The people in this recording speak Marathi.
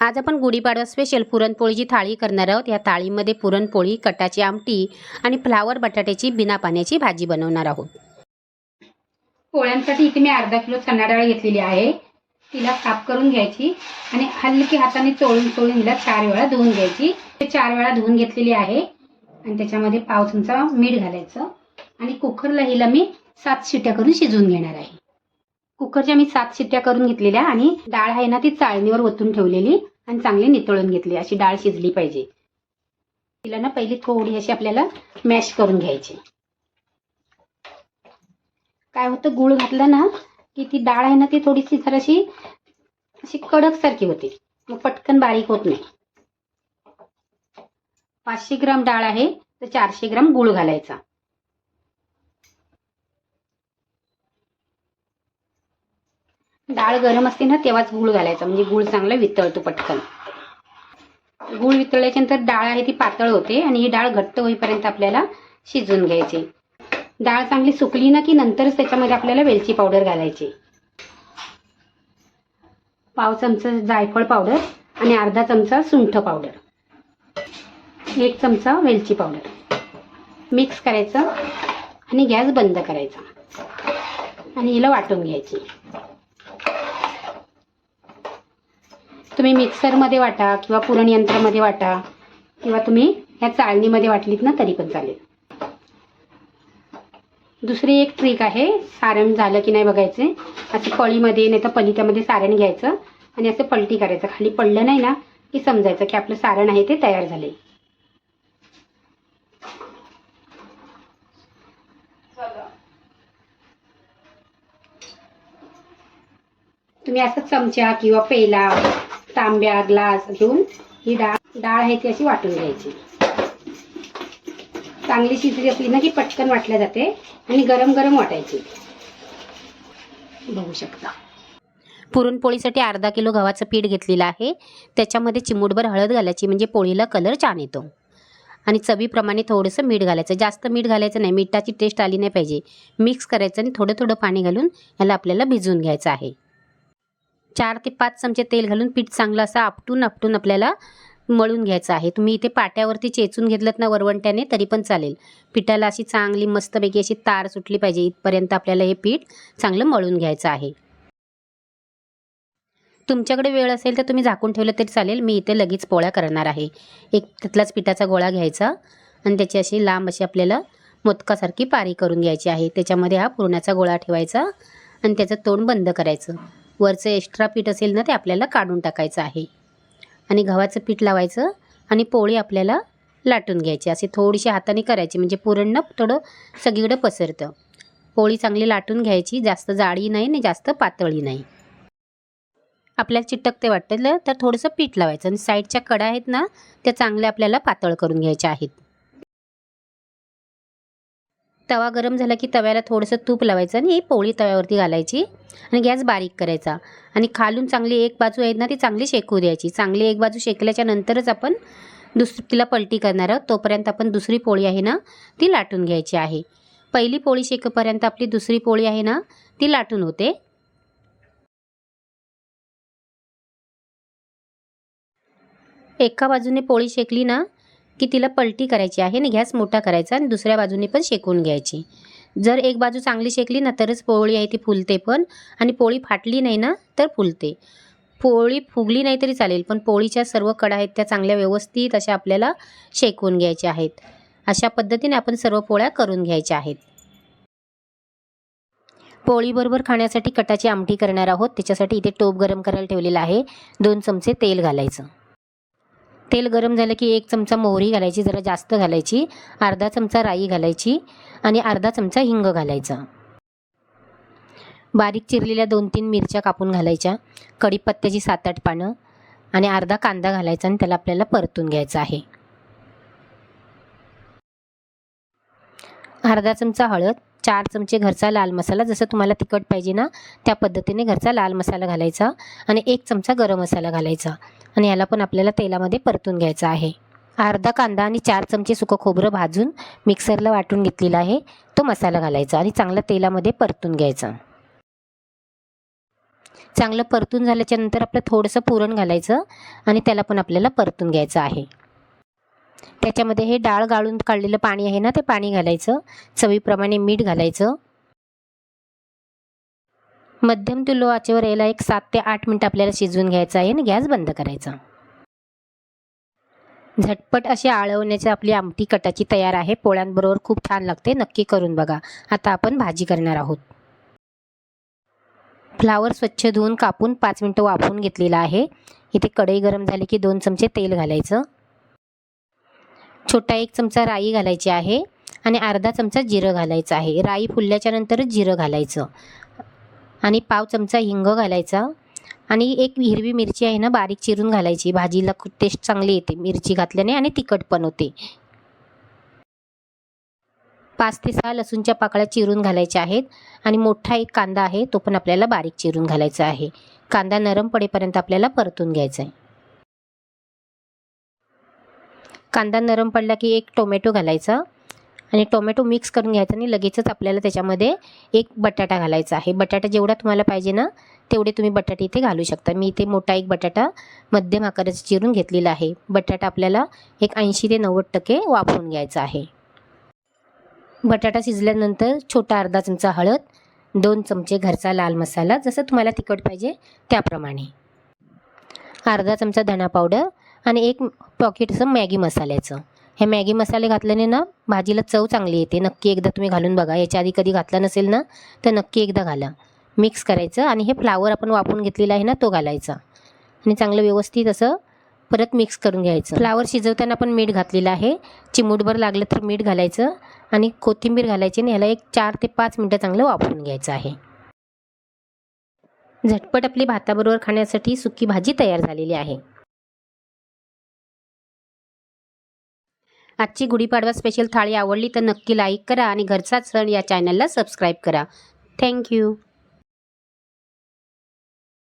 आज आपण गुढीपाडवा स्पेशल पुरणपोळीची थाळी करणार आहोत। या थाळीमध्ये पुरणपोळी, कटाची आमटी आणि फ्लावर बटाट्याची बिना पाण्याची भाजी बनवणार आहोत। पोळ्यांसाठी इथे मी अर्धा किलो चणा डाळ घेतलेली आहे। तिला साफ करून घ्यायची आणि हलकी हाताने चोळून हिला 4 वेळा धुवून घ्यायची। 4 वेळा धुवून घेतलेली आहे आणि त्याच्यामध्ये पाव चमचा मीठ घालायचं आणि कुकरला हिला मी 7 शिट्ट्या करून शिजवून घेणार आहे। कुकरच्या मी 7 शिट्ट्या करून घेतलेल्या आणि डाळ आहे ना ती चाळणीवर ओतून ठेवलेली आणि चांगली नितळून घेतली। अशी डाळ शिजली पाहिजे। तिला ना पहिली थोडी अशी आपल्याला मॅश करून घ्यायची। काय होतं, गूळ घातलं ना की ती डाळ आहे ना ती थोडीशी जराशी अशी कडक सारखी होते, मग पटकन बारीक होत नाही। 500 ग्राम डाळ आहे तर 400 ग्राम गूळ घालायचा। डाळ गरम असते ना तेव्हाच गूळ घालायचा, म्हणजे गूळ चांगला वितळतो पटकन। गूळ वितळल्याच्या नंतर डाळ आहे ती पातळ होते आणि ही डाळ घट्ट होईपर्यंत आपल्याला शिजवून घ्यायची। डाळ चांगली सुकली ना की नंतरच त्याच्यामध्ये आपल्याला वेलची पावडर घालायची। पाव चमचा जायफळ पावडर आणि अर्धा चमचा सुंठ पावडर, 1 चमचा वेलची पावडर मिक्स करायचं आणि गॅस बंद करायचा आणि हिला वाटून घ्यायची। तुम्ही मिक्सरमध्ये वाटा किंवा पुरण यंत्रामध्ये वाटा किंवा तुम्ही ह्या चाळणीमध्ये वाटलीत ना तरी पण चालेल। दुसरी एक ट्रिक आहे, सारण झालं की नाही बघायचे। असं पळीमध्ये नाही तर पलित्यामध्ये सारण घ्यायचं आणि असं पलटी करायचं। खाली पडलं नाही ना की समजायचं की आपलं सारण आहे ते तयार झाले। तुम्ही असं चमचा किंवा पेला, तांब्या, ग्लास घेऊन ही डाळ आहे ती अशी वाटून घ्यायची। चांगली शिजली असली ना की पटकन वाटल्या जाते आणि गरम गरम वाटायची। बघू शकता। पुरणपोळीसाठी अर्धा किलो गव्हाचं पीठ घेतलेलं आहे। त्याच्यामध्ये चिमूटभर हळद घालायची, म्हणजे पोळीला कलर छान येतो। आणि चवीप्रमाणे थोडंसं मीठ घालायचं, जास्त मीठ घालायचं नाही, मिठाची टेस्ट आली नाही पाहिजे। मिक्स करायचं आणि थोडं थोडं पाणी घालून याला आपल्याला भिजवून घ्यायचं आहे। 4 ते 5 चमचे तेल घालून पीठ चांगलं असं आपटून आपल्याला मळून घ्यायचं आहे। तुम्ही इथे पाट्यावरती चेचून घेतलं ना वरवंट्याने तरी पण चालेल। पिठाला अशी चांगली मस्तपैकी अशी तार सुटली पाहिजे, इथपर्यंत आपल्याला हे पीठ चांगलं मळून घ्यायचं आहे। तुमच्याकडे वेळ असेल तर तुम्ही झाकून ठेवलं तरी चालेल। मी इथे लगेच पोळ्या करणार आहे। एक त्यातलाच पिठाचा गोळा घ्यायचा आणि त्याची अशी लांब अशी आपल्याला मोदकासारखी पारी करून घ्यायची आहे। त्याच्यामध्ये हा पुरणाचा गोळा ठेवायचा आणि त्याचं तोंड बंद करायचं। वरचं एक्स्ट्रा पीठ असेल ना ते आपल्याला काढून टाकायचं आहे आणि गव्हाचं पीठ लावायचं आणि पोळी आपल्याला लाटून घ्यायची। अशी थोडीशी हाताने करायची, म्हणजे पुरण ना थोडं सगळीकडे पसरतं। पोळी चांगली लाटून घ्यायची, जास्त जाडी नाही आणि जास्त पातळी नाही। आपल्याला चिटकते वाटलं तर थोडंसं पीठ लावायचं आणि साईडच्या कडा आहेत ना त्या चांगल्या आपल्याला पातळ करून घ्यायच्या आहेत। तवा गरम झाला की तव्याला थोडंसं तूप लावायचं आणि ही पोळी तव्यावरती घालायची आणि गॅस बारीक करायचा आणि खालून चांगली एक बाजू आहे ना ती चांगली शेकू द्यायची। चांगली एक बाजू शेकल्याच्या नंतरच आपण तिला पलटी करणार आहोत। तोपर्यंत आपण दुसरी पोळी आहे ना ती लाटून घ्यायची आहे। पहिली पोळी शेकेपर्यंत आपली दुसरी पोळी आहे ना ती लाटून होते। एका बाजूने पोळी शेकली ना की तिला पलटी करायची आहे आणि गॅस मोठा करायचा आणि दुसऱ्या बाजूने पण शेकून घ्यायची। जर एक बाजू चांगली शेकली ना तरच पोळी आहे ती फुलते पण, आणि पोळी फाटली नाही ना तर फुलते। पोळी फुगली नाही तरी चालेल, पण पोळीच्या सर्व कडा आहेत त्या चांगल्या व्यवस्थित अशा आपल्याला शेकून घ्यायच्या आहेत। अशा पद्धतीने आपण सर्व पोळ्या करून घ्यायच्या आहेत। पोळीबरोबर खाण्यासाठी कटाची आमटी करणार आहोत। त्याच्यासाठी इथे टोप गरम करायला ठेवलेला आहे। 2 चमचे तेल घालायचं। तेल गरम झालं की 1 चमचा मोहरी घालायची, जरा जास्त घालायची। अर्धा चमचा राई घालायची आणि अर्धा चमचा हिंग घालायचा। बारीक चिरलेल्या 2-3 मिरच्या कापून घालायच्या, कढीपत्त्याची 7-8 पानं आणि अर्धा कांदा घालायचा आणि त्याला आपल्याला परतून घ्यायचं आहे। अर्धा चमचा हळद, 4 चमचे घरचा लाल मसाला, जसं तुम्हाला तिखट पाहिजे ना त्या पद्धतीने घरचा लाल मसाला घालायचा आणि 1 चमचा गरम मसाला घालायचा आणि याला पण आपल्याला तेलामध्ये परतून घ्यायचं आहे। अर्धा कांदा आणि 4 चमचे सुकं खोबरं भाजून मिक्सरला वाटून घेतलेला आहे तो मसाला घालायचा आणि चांगला तेलामध्ये परतून घ्यायचा। चांगलं परतून झाल्याच्या नंतर आपलं थोडंसं पुरण घालायचं आणि त्याला पण आपल्याला परतून घ्यायचं आहे. त्याच्यामध्ये हे डाळ गाळून काढलेलं पाणी आहे ना, ते पाणी घालायचं. चवीप्रमाणे मीठ घालायचं. मध्यम ते लो आचेवर याला एक 7 ते 8 मिनिटं आपल्याला शिजवून घ्यायचं आहे आणि गॅस बंद करायचा. झटपट अशी आळवण्याची आपली आमटी कटाची तयार आहे. पोळ्यांबरोबर खूप छान लागते. नक्की करून बघा. आता आपण भाजी करणार आहोत. फ्लावर स्वच्छ धुवून कापून 5 मिनिटं वाफवून घेतलेला आहे. इथे कढई गरम झाली की 2 चमचे तेल घालायचं. छोटा 1 चमचा राई घालायची आहे आणि अर्धा चमचा जिरं घालायचं आहे. राई फुलल्याच्या नंतरच जिरं घालायचं आणि पाव चमचा हिंग घालायचा आणि एक हिरवी मिरची आहे ना, बारीक चिरून घालायची. भाजीला खूप टेस्ट चांगली येते मिरची घातल्याने आणि तिखट पण होते. 5 ते 6 लसूणच्या पाकळ्या चिरून घालायच्या आहेत आणि मोठा 1 कांदा आहे, तो पण आपल्याला बारीक चिरून घालायचा आहे. कांदा नरम पडेपर्यंत आपल्याला परतून घ्यायचा आहे. कांदा नरम पडला की 1 टोमॅटो घालायचा आणि टोमॅटो मिक्स करून घ्यायचा आणि लगेचच आपल्याला त्याच्यामध्ये 1 बटाटा घालायचा आहे. बटाटा जेवढा तुम्हाला पाहिजे ना, तेवढे तुम्ही बटाटे इथे घालू शकता. मी इथे मोठा 1 बटाटा मध्यम आकाराचा चिरून घेतलेला आहे. बटाटा आपल्याला एक 80 ते 90% वाफवून घ्यायचा आहे. बटाटा शिजल्यानंतर छोटा अर्धा चमचा हळद, 2 चमचे घरचा लाल मसाला, जसं तुम्हाला तिखट पाहिजे त्याप्रमाणे, अर्धा चमचा धना पावडर आणि 1 पॉकेट असं मॅगी मसाल्याचं. हे मॅगी मसाले घातल्याने ना भाजीला चव चांगली येते. नक्की एकदा तुम्ही घालून बघा. याच्या आधी कधी घातला नसेल ना, तर नक्की एकदा घाला. मिक्स करायचं आणि हे फ्लावर आपण वाफवून घेतलेला आहे ना, तो घालायचा आणि चांगलं व्यवस्थित असं परत मिक्स करून घ्यायचं. फ्लावर शिजवताना पण मीठ घातलेलं आहे. चिमूटभर लागलं तर मीठ घालायचं आणि कोथिंबीर घालायची आणि ह्याला एक 4 ते 5 मिनिटं चांगलं वाफवून घ्यायचं आहे. झटपट आपली भाताबरोबर खाण्यासाठी सुकी भाजी तयार झालेली आहे. आजची गुढीपाडवा स्पेशल थाळी आवडली तर नक्की लाईक करा आणि घरचा सण या चॅनलला सबस्क्राईब करा. थँक्यू.